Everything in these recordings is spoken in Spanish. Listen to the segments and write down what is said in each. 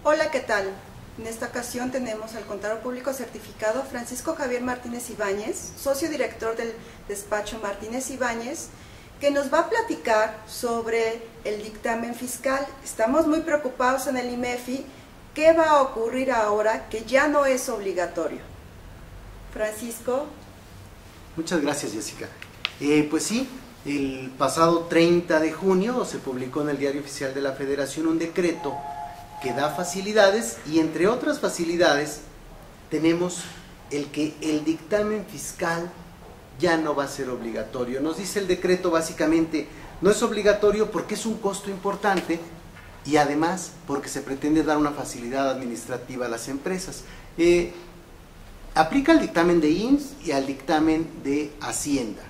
Hola, ¿qué tal? En esta ocasión tenemos al contador público certificado Francisco Javier Martínez Ibáñez, socio director del despacho Martínez Ibáñez, que nos va a platicar sobre el dictamen fiscal. Estamos muy preocupados en el IMEFI. ¿Qué va a ocurrir ahora que ya no es obligatorio? Francisco. Muchas gracias, Jessica. Pues sí, el pasado 30 de junio se publicó en el Diario Oficial de la Federación un decreto que da facilidades, y entre otras facilidades tenemos el que el dictamen fiscal ya no va a ser obligatorio. Nos dice el decreto básicamente, no es obligatorio porque es un costo importante y además porque se pretende dar una facilidad administrativa a las empresas. Aplica al dictamen de IMSS y al dictamen de Hacienda.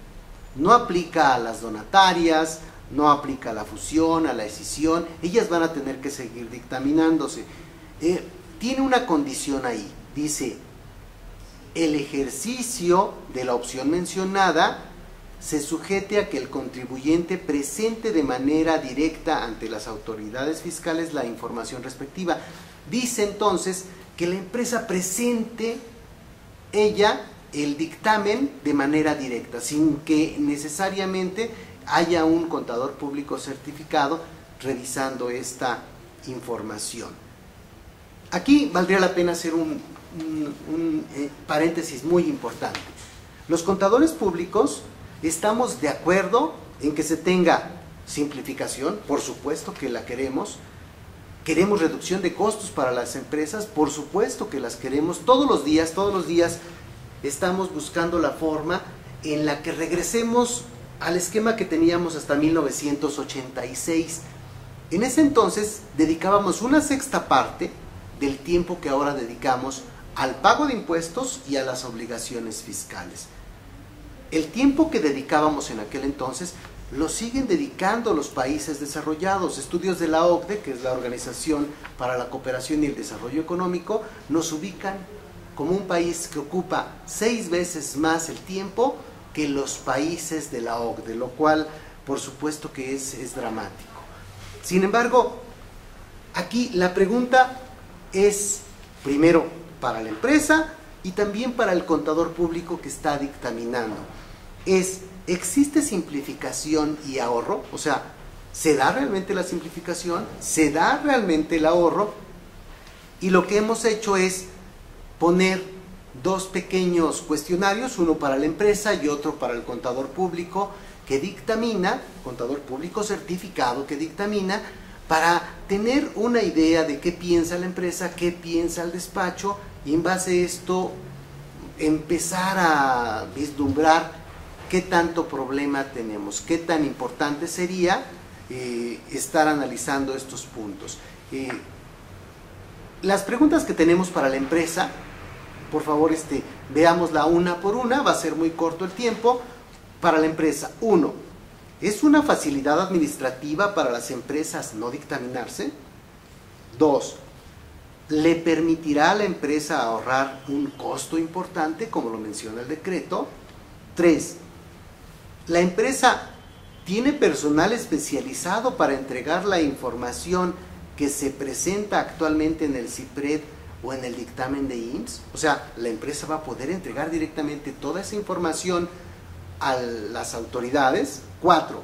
No aplica a las donatarias, no aplica a la fusión, a la escisión. Ellas van a tener que seguir dictaminándose. Tiene una condición ahí, dice: el ejercicio de la opción mencionada se sujete a que el contribuyente presente de manera directa ante las autoridades fiscales la información respectiva. Dice entonces que la empresa presente ella el dictamen de manera directa, sin que necesariamente haya un contador público certificado revisando esta información. Aquí valdría la pena hacer un paréntesis muy importante. Los contadores públicos estamos de acuerdo en que se tenga simplificación, por supuesto que la queremos. Queremos reducción de costos para las empresas, por supuesto que las queremos. Todos los días estamos buscando la forma en la que regresemos al esquema que teníamos hasta 1986. En ese entonces dedicábamos una sexta parte del tiempo que ahora dedicamos al pago de impuestos y a las obligaciones fiscales. El tiempo que dedicábamos en aquel entonces lo siguen dedicando los países desarrollados. Estudios de la OCDE, que es la Organización para la Cooperación y el Desarrollo Económico, nos ubican como un país que ocupa 6 veces más el tiempo que los países de la OCDE, lo cual por supuesto que es dramático. Sin embargo, aquí la pregunta es primero para la empresa y también para el contador público que está dictaminando. ¿Existe simplificación y ahorro? O sea, ¿se da realmente la simplificación? ¿Se da realmente el ahorro? Y lo que hemos hecho es poner 2 pequeños cuestionarios, uno para la empresa y otro para el contador público que dictamina, contador público certificado que dictamina, para tener una idea de qué piensa la empresa, qué piensa el despacho, y en base a esto empezar a vislumbrar qué tanto problema tenemos, qué tan importante sería estar analizando estos puntos. Las preguntas que tenemos para la empresa, por favor, veámosla una por una, va a ser muy corto el tiempo. Para la empresa, 1, ¿es una facilidad administrativa para las empresas no dictaminarse? 2, ¿le permitirá a la empresa ahorrar un costo importante, como lo menciona el decreto? 3, ¿la empresa tiene personal especializado para entregar la información que se presenta actualmente en el CIPRED o en el dictamen de IMSS? O sea, la empresa va a poder entregar directamente toda esa información a las autoridades. 4,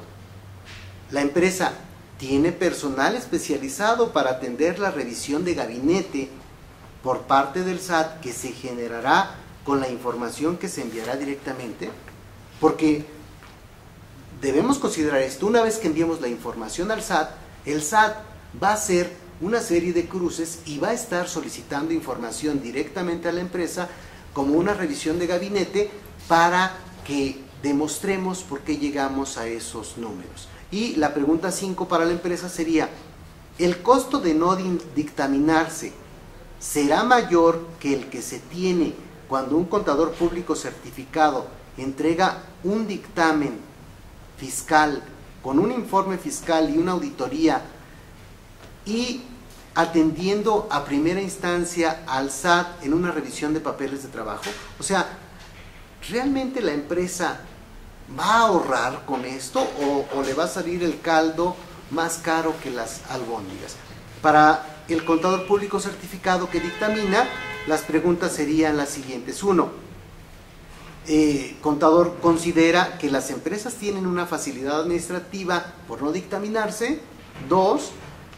¿la empresa tiene personal especializado para atender la revisión de gabinete por parte del SAT que se generará con la información que se enviará directamente? Porque debemos considerar esto: una vez que enviemos la información al SAT, el SAT va a hacer una serie de cruces y va a estar solicitando información directamente a la empresa como una revisión de gabinete para que demostremos por qué llegamos a esos números. Y la pregunta 5 para la empresa sería: ¿el costo de no dictaminarse será mayor que el que se tiene cuando un contador público certificado entrega un dictamen fiscal con un informe fiscal y una auditoría, y atendiendo a primera instancia al SAT en una revisión de papeles de trabajo? O sea, ¿realmente la empresa va a ahorrar con esto o le va a salir el caldo más caro que las albóndigas? Para el contador público certificado que dictamina, las preguntas serían las siguientes. 1. Contador considera que las empresas tienen una facilidad administrativa por no dictaminarse. 2.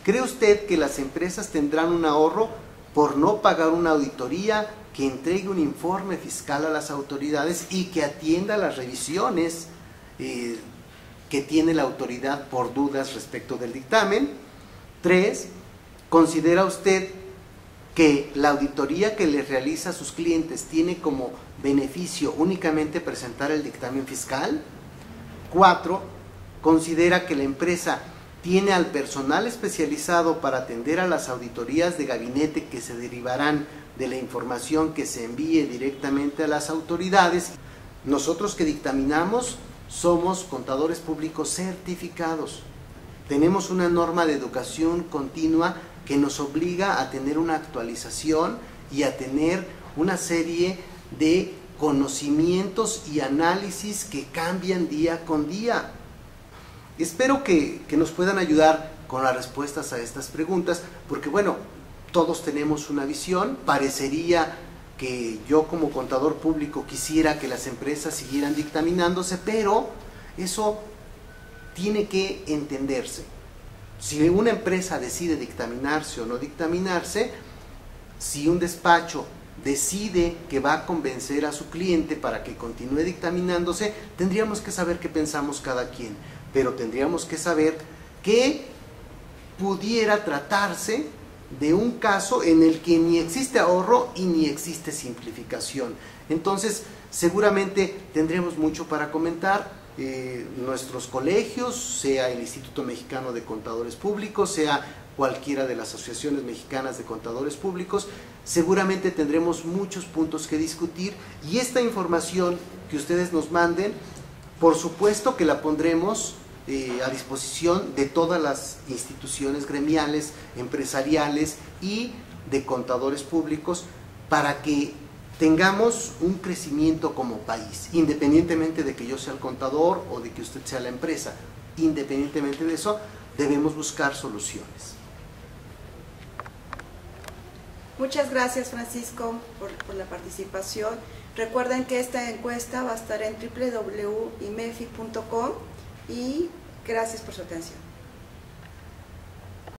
¿Cree usted que las empresas tendrán un ahorro por no pagar una auditoría que entregue un informe fiscal a las autoridades y que atienda las revisiones que tiene la autoridad por dudas respecto del dictamen? 3. ¿Considera usted que la auditoría que le realiza a sus clientes tiene como beneficio únicamente presentar el dictamen fiscal? 4. ¿Considera que la empresa tiene al personal especializado para atender a las auditorías de gabinete que se derivarán de la información que se envíe directamente a las autoridades? Nosotros que dictaminamos somos contadores públicos certificados. Tenemos una norma de educación continua que nos obliga a tener una actualización y a tener una serie de conocimientos y análisis que cambian día con día. Espero que nos puedan ayudar con las respuestas a estas preguntas, porque bueno, todos tenemos una visión. Parecería que yo como contador público quisiera que las empresas siguieran dictaminándose, pero eso tiene que entenderse. Si una empresa decide dictaminarse o no dictaminarse, si un despacho decide que va a convencer a su cliente para que continúe dictaminándose, tendríamos que saber qué pensamos cada quien, pero tendríamos que saber que pudiera tratarse de un caso en el que ni existe ahorro y ni existe simplificación. Entonces, seguramente tendremos mucho para comentar. Nuestros colegios, sea el Instituto Mexicano de Contadores Públicos, sea cualquiera de las asociaciones mexicanas de contadores públicos, seguramente tendremos muchos puntos que discutir, y esta información que ustedes nos manden, por supuesto que la pondremos a disposición de todas las instituciones gremiales, empresariales y de contadores públicos, para que tengamos un crecimiento como país, independientemente de que yo sea el contador o de que usted sea la empresa. Independientemente de eso, debemos buscar soluciones. Muchas gracias, Francisco, por la participación. Recuerden que esta encuesta va a estar en www.imefi.com y gracias por su atención.